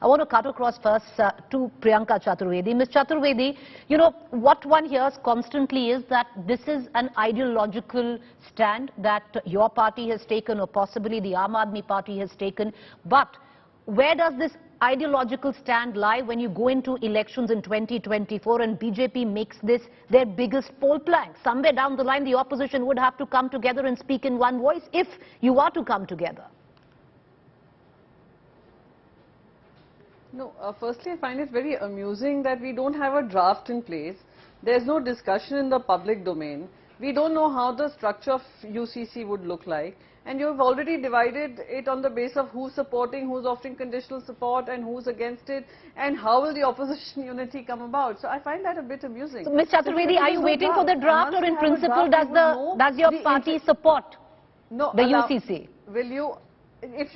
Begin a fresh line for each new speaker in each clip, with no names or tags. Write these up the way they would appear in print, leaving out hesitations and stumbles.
I want to cut across first to Priyanka Chaturvedi. Ms. Chaturvedi, you know, what one hears constantly is that this is an ideological stand that your party has taken, or possibly the Aam Aadmi Party has taken. But where does this ideological stand lie when you go into elections in 2024 and BJP makes this their biggest poll plank? Somewhere down the line, the opposition would have to come together and speak in one voice if you are to come together.
No, firstly, I find it very amusing that we don't have a draft in place. There's no discussion in the public domain. We don't know how the structure of UCC would look like. And you've already divided it on the basis of who's supporting, who's offering conditional support and who's against it, and how will the opposition unity come about. So I find that a bit amusing.
So, Ms. Chaturvedi, are you waiting for the draft, or in principle does your party support the UCC?
Will you, if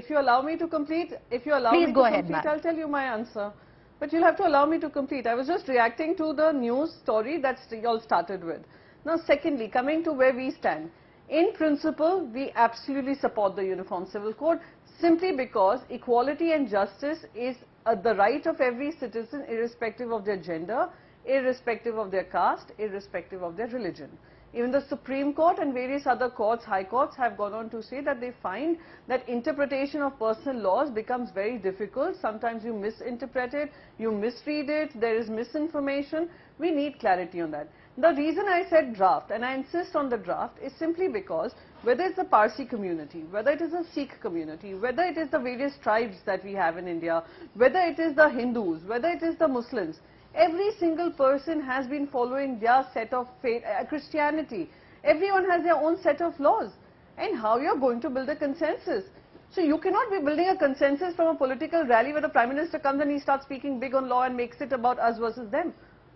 you allow me to complete, I'll tell you my answer. But you'll have to allow me to complete. I was just reacting to the news story that you all started with. Now, secondly, coming to where we stand. In principle, we absolutely support the Uniform Civil Code simply because equality and justice is the right of every citizen, irrespective of their gender, irrespective of their caste, irrespective of their religion. Even the Supreme Court and various other courts, high courts, have gone on to say that they find that interpretation of personal laws becomes very difficult. Sometimes you misinterpret it, you misread it, there is misinformation. We need clarity on that. The reason I said draft, and I insist on the draft, is simply because whether it's the Parsi community, whether it is a Sikh community, whether it is the various tribes that we have in India, whether it is the Hindus, whether it is the Muslims, every single person has been following their set of faith, Christianity. Everyone has their own set of laws. And how you're going to build a consensus? So you cannot be building a consensus from a political rally where the Prime Minister comes and he starts speaking big on law and makes it about us versus them.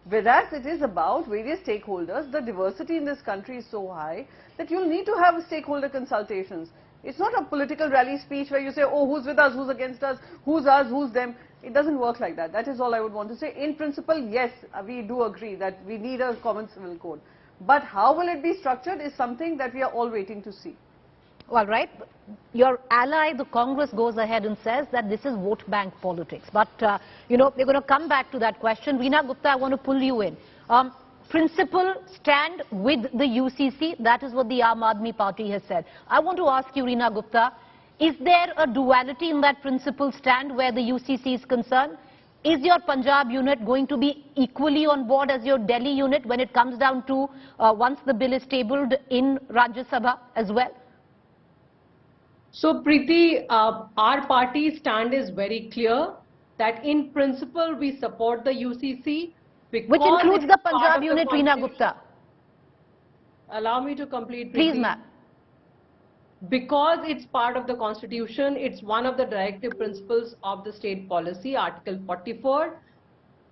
Whereas it is about various stakeholders. The diversity in this country is so high that you'll need to have stakeholder consultations. It's not a political rally speech where you say, oh, who's with us, who's against us, who's us, who's them. It doesn't work like that. That is all I would want to say. In principle, yes, we do agree that we need a common civil code. But how will it be structured is something that we are all waiting to see.
All right. Your ally, the Congress, goes ahead and says that this is vote bank politics. But, you know, we're going to come back to that question. Reena, Gupta, I want to pull you in. Principal stand with the UCC, that is what the Aam Aadmi Party has said. I want to ask you, Reena Gupta, is there a duality in that principal stand where the UCC is concerned? Is your Punjab unit going to be equally on board as your Delhi unit when it comes down to once the bill is tabled in Rajya Sabha as well?
So, Preeti, our party's stand is very clear that in principle we support the UCC.
Which includes the Punjab unit, Reena Gupta.
Allow me to complete, Preeti.
Please, ma'am.
Because it's part of the Constitution, it's one of the directive principles of the state policy, Article 44.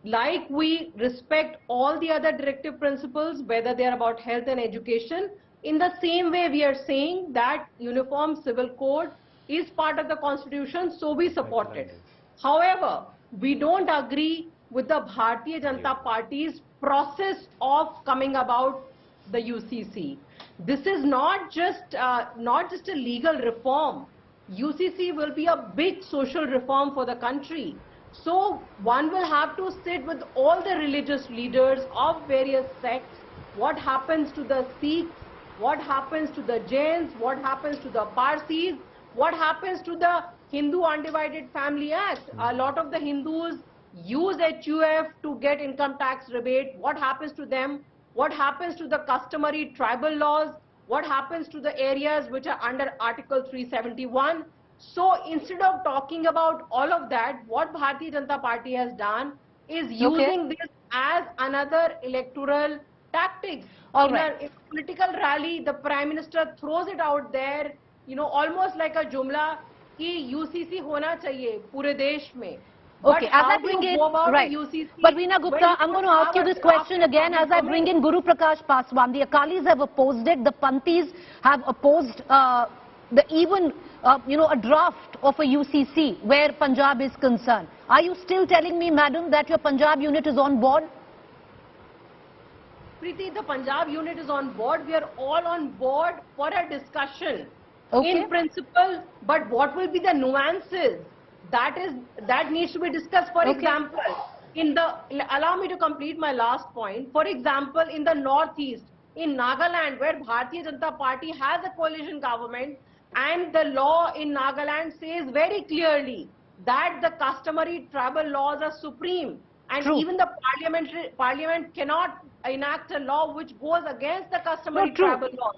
Like we respect all the other directive principles, whether they are about health and education, in the same way we are saying that Uniform Civil Code is part of the Constitution, so we support it. However, we don't agree with the Bharatiya Janata Party's process of coming about the UCC. This is not just a legal reform. UCC will be a big social reform for the country. So one will have to sit with all the religious leaders of various sects. What happens to the Sikhs? What happens to the Jains? What happens to the Parsis? What happens to the Hindu Undivided Family Act? A lot of the Hindus use HUF to get income tax rebate. What happens to them? What happens to the customary tribal laws? What happens to the areas which are under Article 371? So instead of talking about all of that, what Bharatiya Janata Party has done is using this as another electoral tactic. In a political rally, the Prime Minister throws it out there, you know, almost like a jumla ki UCC hona chahiye pure desh mein.
Okay, as I bring in, right. But Reena Gupta, I'm going to ask you this question again as I bring in Guru Prakash Paswan. The Akalis have opposed it, the Panthis have opposed even a draft of a UCC where Punjab is concerned. Are you still telling me, madam, that your Punjab unit is on board?
Preeti, the Punjab unit is on board. We are all on board for a discussion in principle. But what will be the nuances? That needs to be discussed. For example, allow me to complete my last point. For example, in the Northeast, in Nagaland, where Bharatiya Janata Party has a coalition government, and the law in Nagaland says very clearly that the customary tribal laws are supreme, and even the parliament cannot enact a law which goes against the customary tribal law.